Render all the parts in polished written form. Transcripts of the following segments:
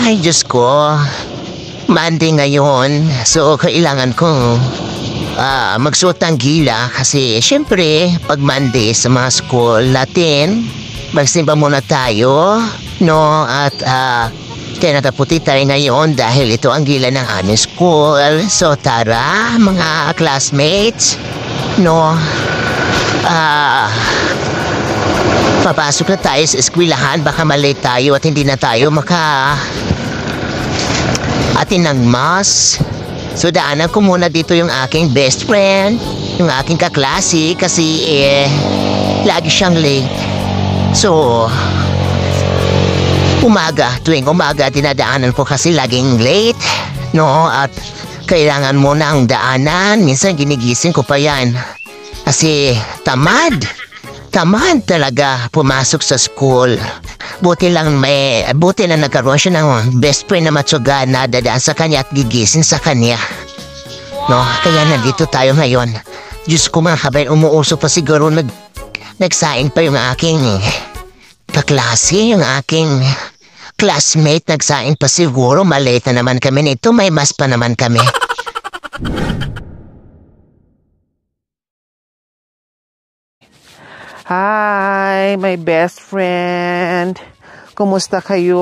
Ay, Diyos ko. Monday ngayon. So, kailangan ko magsuot ng gila kasi syempre, pag Monday sa mga school natin, magsimba muna tayo, no? At kaya nakaputi tayo ngayon dahil ito ang gila ng aming school. So, tara, mga classmates, no? Papasok na tayo sa eskwelahan, baka malate tayo at hindi na tayo atin ng mas. So daanan ko muna dito yung aking best friend, yung aking kaklase kasi lagi siyang late. So, tuwing umaga dinadaanan ko kasi laging late, no? At kailangan mo ng daanan, minsan ginigising ko pa yan. Kasi tamad talaga pumasok sa school. Buti na nagkaroon siya ng best friend na matsuga na dadaan sa kanya at gigising sa kanya. No, kaya nandito tayo ngayon. Diyos ko mga kabay, umuuso pa siguro nagsaing pa yung aking kaklase, yung aking classmate, nagsaing pa siguro. Malate na naman kami nito, may mas pa naman kami. Hi, my best friend. Kumusta kayo?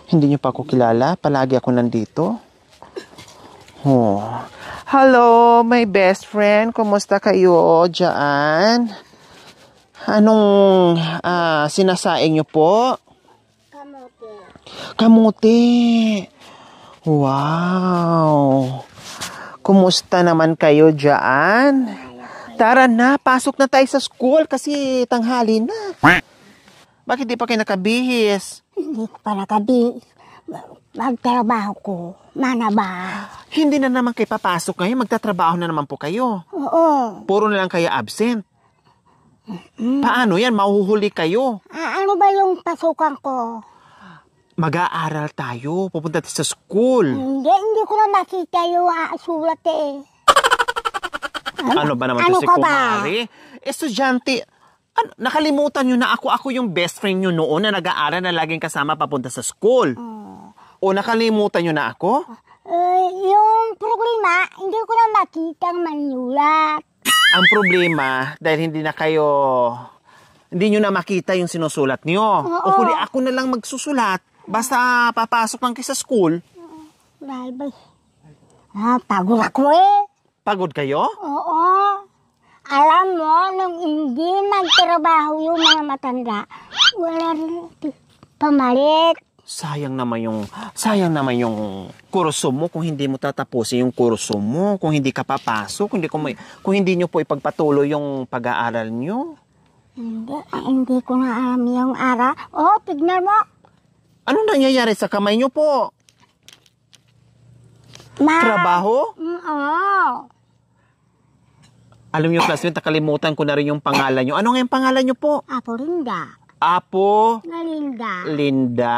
Hindi niyo pa ako kilala? Palagi ako nandito. Oh. Hello, my best friend. Kumusta kayo dyan? Anong sinasaing niyo po? Kamuti. Wow. Kumusta naman kayo dyan? Tara na, pasok na tayo sa school kasi tanghali na. Bakit di pa kayo nakabihis? Hindi ko pa nakabihis. Magtrabaho ko. Mana ba? Hindi na naman kayo papasok ngayon. Magtatrabaho na naman po kayo. Oo. Puro na lang kayo absent. Paano yan? Mahuhuli kayo. Ano ba yung pasukan ko? Mag-aaral tayo. Pupunta tayo sa school. Hindi ko na nakita yung sulat eh. Ano ba naman ano si ka kumari? Estudyante, nakalimutan nyo na ako yung best friend nyo noon na nag-aaral na laging kasama papunta sa school. O nakalimutan nyo na ako? Yung problema, hindi ko na makita ang manulat. Ang problema, dahil hindi nyo na makita yung sinusulat nyo. O kung ako na lang magsusulat, basta papasok lang kayo sa school. Pagod ako eh. Pagod kayo? Oo. Alam mo, nung hindi nagtrabaho yung mga matanda, wala rin pamalit. Sayang naman yung kurso mo kung hindi mo tatapusin yung kurso mo, kung hindi ka papasok, kung hindi nyo po ipagpatuloy yung pag-aaral nyo. Hindi ko na alam yung ara. Tignan mo. Ano nangyayari sa kamay nyo po? Trabaho? Oo. Alam niyo, classmate, nakalimutan ko na rin yung pangalan nyo. Ano nga yung pangalan nyo po? Apo Linda. Apo? Linda.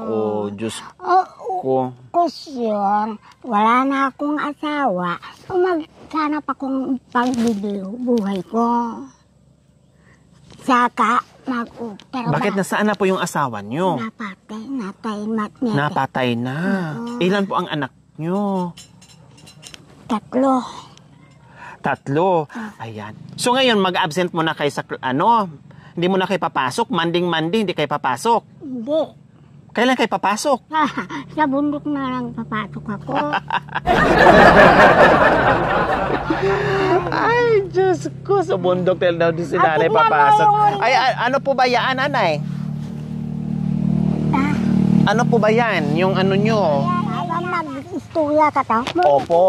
Oh, Diyos ko. Kusyon, wala na akong asawa. Maghanap akong pagbibuhay ko. Saka, mag-trabaho. Bakit nasaan na po yung asawa nyo? Napatay na. Ilan po ang anak nyo? Tatlo. Ayan. So ngayon, mag-absent mo na kayo sa, hindi mo na kayo papasok? Monday, hindi kayo papasok? Hindi. Kailan kayo papasok? Sa bundok na lang papasok ako. Ay, Diyos ko. Sa bundok daw din si nanay papasok. Ay, ano po ba yan, nanay? Ano po ba yan? Yung ano nyo? Mag-istorya ka to? Opo,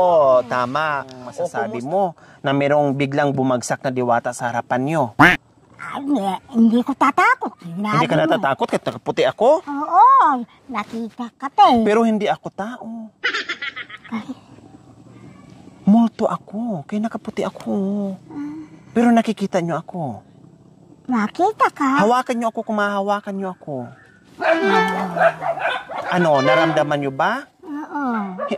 tama. Masasabi mo na merong biglang bumagsak na diwata sa harapan nyo. Hindi ko tatakot. Hindi ka natatakot kahit nakaputi ako? Oo, nakita ka te. Pero hindi ako tao. Multo ako, kaya nakaputi ako. Pero nakikita nyo ako. Nakita ka? Hawakan nyo ako kung mahawakan nyo ako. Ano, naramdaman nyo ba? Oo.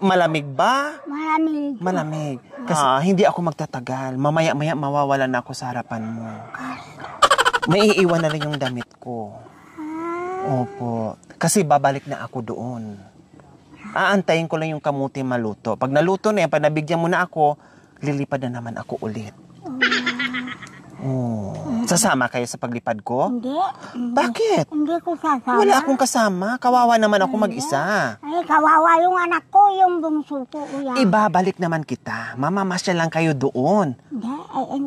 Malamig ba? Malamig. Malamig. Kasi hindi ako magtatagal. Mamaya-maya mawawala na ako sa harapan mo. May iiwan na rin yung damit ko. Opo. Kasi babalik na ako doon. Aantayin ko lang yung kamuti maluto. Pag naluto na yan, pag nabigyan mo na ako, lilipad na naman ako ulit. Oh. Sasama kayo sa paglipad ko? Hindi. Bakit? Hindi ko sasama. Wala akong kasama. Kawawa naman ako mag-isa. Ay, kawawa yung anak ko, yung bungso ko. Ibabalik naman kita. Mamamasya lang kayo doon. Hindi, ay,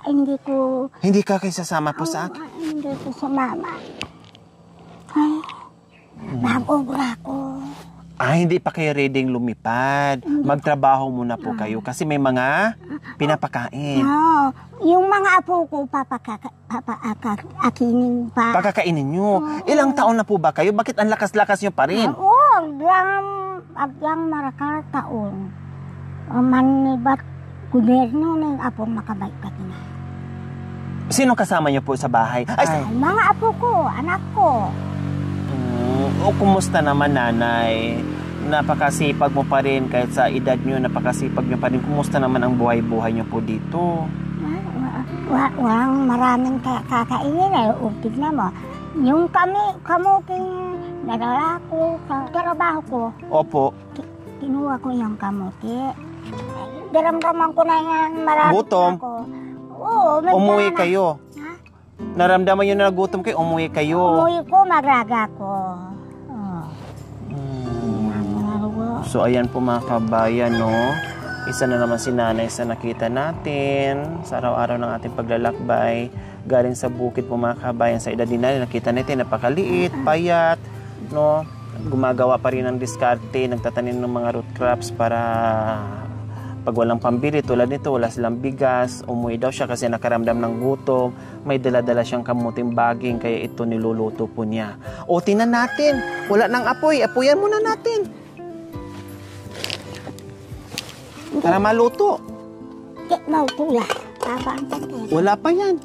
hindi ko... Hindi ka kayo sasama po sa akin. Hindi ko sumama. Ay, nag-obra ko. Hindi pa kayo ready lumipad. Magtrabaho muna po kayo kasi may mga pinapakain. Oo, yung mga apo ko, akinin pa. Pakakainin nyo. Ilang taon na po ba kayo? Bakit ang lakas-lakas nyo pa rin? Oo, agyang marakal taon. Manibat gobyerno ng apo makabay ka na. Sino kasama nyo po sa bahay? Ay, Mga apo ko, anak ko. Kumusta naman nanay? Napakasipag mo pa rin kahit sa edad nyo, napakasipag nyo pa rin. Kumusta naman ang buhay-buhay nyo po dito? Walang maraming kakainin eh. Tignan mo. Yung kamuting nadala ko sa trabaho ko. Opo. Kinuha ko yung kamuti. Daramdaman ko na yan. Marami Gutom? ako. Oo. Umuwi kayo. Ha? Naramdaman nyo na nagutom kayo, umuwi kayo. Umuwi ko, magraga ko. So ayan po mga kabayan, no? Isa na naman si nanay sa nakita natin sa araw-araw ng ating paglalakbay. Galing sa bukid po mga kabayan, sa edad din nanay, nakita natin napakaliit, payat, no? Gumagawa pa rin ng diskarte, nagtatanim ng mga root crops para pag walang pambili, tulad nito, wala silang bigas, umuwi daw siya kasi nakaramdam ng gutom, may dala-dala siyang kamuting baging, kaya ito niluluto po niya. O, tingnan natin, wala nang apoy, apoyan muna natin. Para maluto. Mautula. Wala pa yan.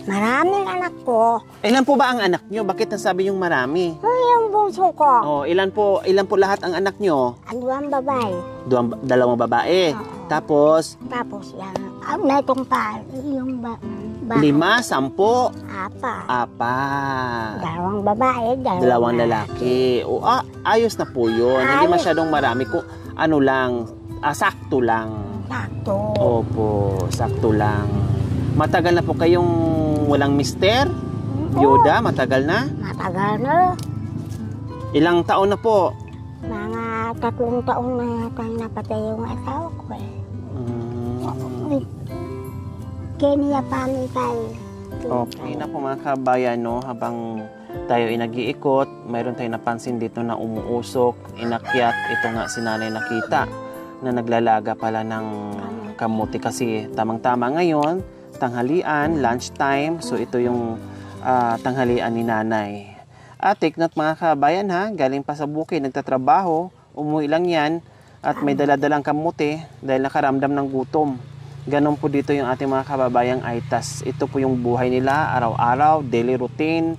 Maraming anak ko. Ilan po ba ang anak nyo? Bakit nasabi yung marami? Yung bungso ko. Oh, ilan po lahat ang anak nyo? Ang babae. Dalawang babae. Tapos yan. Na itong yung 5, 10, 4. 4. Dalawang babae, Dalawang lalaki. O, ayos na po yun. Hindi masyadong marami. Kung ano lang, sakto lang. Sakto. Opo, sakto lang. Matagal na po kayong walang mister? Yoda, matagal na? Matagal na. Ilang taon na po? Mga 3 taon na yata napatay yung asawa ko eh. Kenya pami tayo. Okay na po mga kabayan, no? Habang tayo ay nag-iikot, mayroon tayong napansin dito na umuusok, inakyat. Ito nga si nanay nakita na naglalaga pala ng kamuti kasi tamang-tama ngayon, tanghalian, lunchtime. So ito yung tanghalian ni nanay. At take note mga kabayan ha, galing pa sa bukid, nagtatrabaho, umuwi lang yan at may daladalang kamuti dahil nakaramdam ng gutom. Ganon po dito yung ating mga kababayang Aitas. Ito po yung buhay nila, araw-araw, daily routine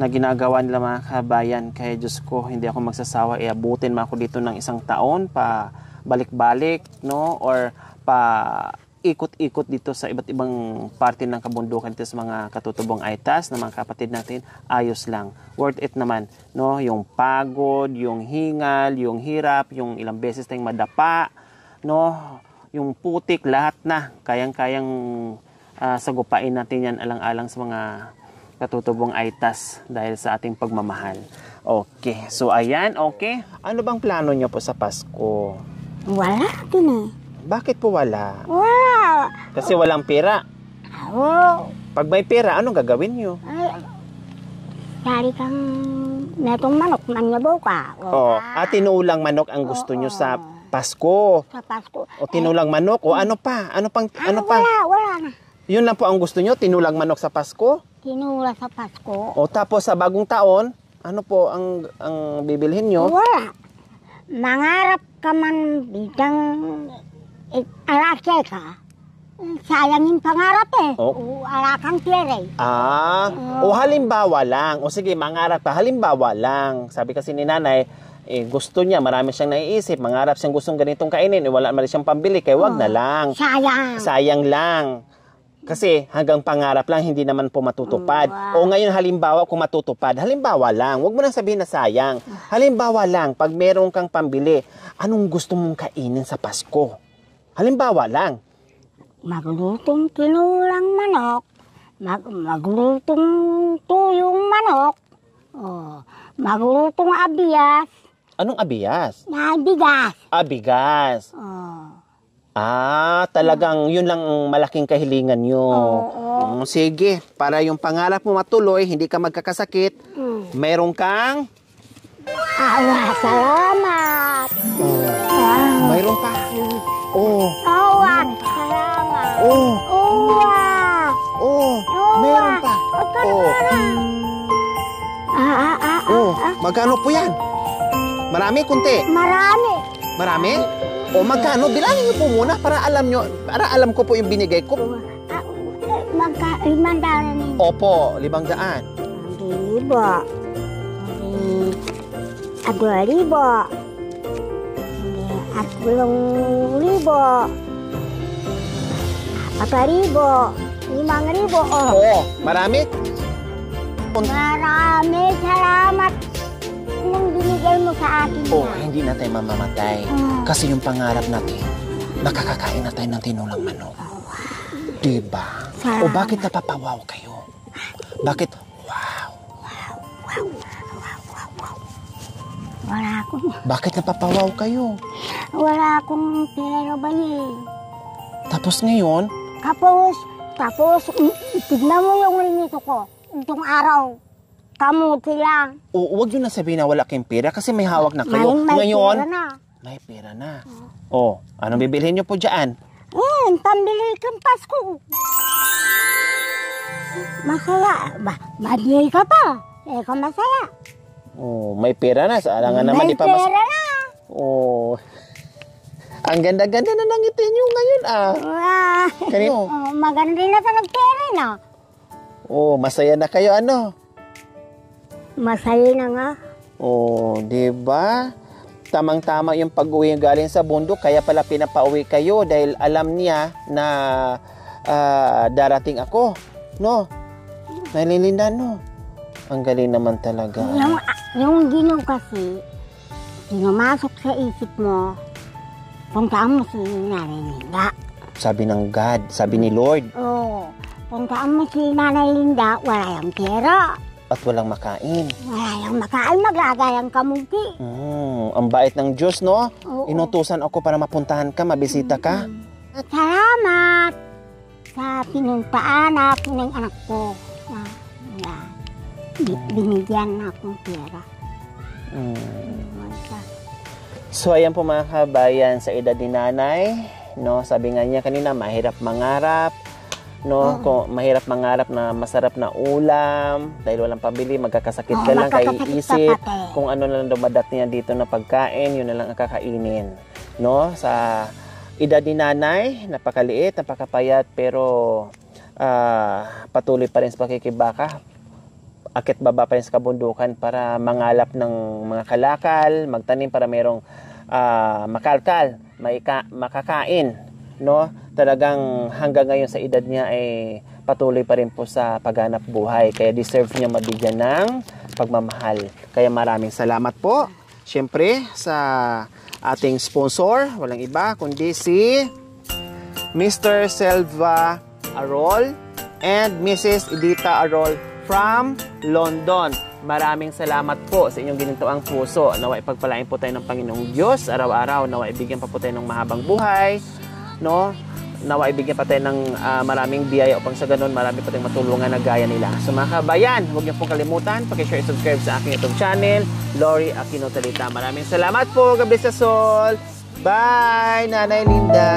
na ginagawa nila mga kabayan. Kaya Diyos ko, hindi ako magsasawa. Iabutin mo ako dito ng 1 taon pa balik-balik, no? Or pa ikot-ikot dito sa iba't ibang parte ng kabundukan dito sa mga katutubong Aitas na mga kapatid natin, ayos lang. Worth it naman, no? Yung pagod, yung hingal, yung hirap, yung ilang beses tayong madapa, no? Yung putik, lahat na. Kayang-kayang sagupain natin yan alang-alang sa mga katutubong Aitas dahil sa ating pagmamahal. Okay, so ayan, okay. Ano bang plano niyo po sa Pasko? Wala din eh. Bakit po wala? Wala. Kasi walang pera. Oo. Pag may pera, anong gagawin niyo? Ay, dari kang netong manok, manyabaw ka. Tinulang manok ang gusto niyo sa Pasko. Sa Pasko. O tinulang manok. O ano pa? Ano pa? Wala na. Yun lang po ang gusto niyo? Tinulang manok sa Pasko? Tinula sa Pasko. O tapos sa bagong taon, ano po ang bibilhin niyo? Wala. Mangarap ka man bidang alasay ka. Sayang yung pangarap eh. Oh. Wala kang pera eh. O halimbawa lang. O sige, mangarap pa. Halimbawa lang. Sabi kasi ni nanay, gusto niya, marami siyang naiisip. Mangarap siyang gustong ganitong kainin. Wala naman siyang pambili, kaya wag na lang. Sayang. Sayang lang. Kasi hanggang pangarap lang, hindi naman po matutupad. Wow. O ngayon, halimbawa kung matutupad, halimbawa lang, wag mo nang sabihin na sayang. Halimbawa lang, pag meron kang pambili, anong gusto mong kainin sa Pasko? Halimbawa lang. Maglutong tinulang manok. Maglutong tuyong manok. Maglutong abiyas. Anong abiyas? Na bigas. Bigas. Talagang yun lang ang malaking kahilingan nyo. Sige, para yung pangarap mo matuloy, hindi ka magkakasakit, meron kang... Salamat. Mayroon pa. Salamat. Meron pa. Magkano po yan? Marami, kunti? Marami? Magkano? Bilangin niyo po muna para alam ko po yung binigay ko. $500. Opo, 500. 1,000. 2,000. 3,000. 4,000. 5,000. Marami? Marami salamat nang binigay mo sa akin. Hindi na tayo mamamatay. Kasi yung pangarap natin, nakakakain na tayo ng tinulang manok. Diba? Salamat. Bakit napapawaw kayo? Bakit? Wow. Wala akong... Bakit napapawaw kayo? Wala akong pera ba eh. Tapos ngayon? Tapos, tignan mo yung rinito ko. Itong araw, kamuti lang. Huwag yun na sabihin na wala kayong pera kasi may hawak na kayo. May Ngayon, pera na. may pera na. Anong bibilhin nyo po dyan? Pambili kang Pasko. Masaya. Madiyay ka pa. Ikaw masaya. May pera na. Saan nga naman May pera na. Ang ganda-ganda na ng ngiti nyo ngayon Kanino? Maganda rin na sa nagpera na. Masaya na kayo Masaya na nga. Diba? Tamang-tama yung pag-uwi galing sa bundok, kaya pala pinapauwi kayo dahil alam niya na darating ako. No? Nalilindan, no? Ang galing naman talaga. Yung ginaw kasi, sinumasok sa isip mo, puntaan mo si Nanay Linda. Sabi ng God, sabi ni Lord. Puntaan mo si Nanay Linda, wala yung pera. At walang makain. Wala yung makain, maglagay ang kamuti. Ang bait ng Diyos, no? Oo. Inutusan ako para mapuntahan ka, mabisita ka. At salamat sa pinuntaan ng anak ko. Binigyan na akong pera. So, ayan po mga kabayan, sa edad ni nanay, no? Sabi nga niya kanina, mahirap mangarap. No, kung mahirap mangarap na masarap na ulam dahil walang pambili, magkakasakit ka lang, kaya isip kung ano na lang dumadat niya dito na pagkain, yun na lang ang kakainin. No, sa edad ni nanay, napakaliit, napakapayat, pero patuloy pa rin sa pakikibaka. Akit baba pa rin sa kabundukan para mangalap ng mga kalakal, magtanim para merong makalkal, makakain. No, talagang hanggang ngayon sa edad niya ay patuloy pa rin po sa paghanap buhay. Kaya deserve niya mabigyan ng pagmamahal. Kaya maraming salamat po. Siyempre sa ating sponsor, walang iba kundi si Mr. Selva Arol and Mrs. Edita Arol from London. Maraming salamat po sa inyong ginintuang puso. Naway pagpalain po tayo ng Panginoong Diyos araw-araw. Naway bigyan pa po tayo ng mahabang buhay. No? Nawa ibigyan pa tayo ng maraming biyaya upang sa ganun marami pa tayong matulungan na gaya nila. So mga kabayan, huwag niyo pong kalimutan paki-share and subscribe sa aking YouTube channel, Lori Aquino Talita. Maraming salamat po, God bless us all. Bye, Nanay Linda.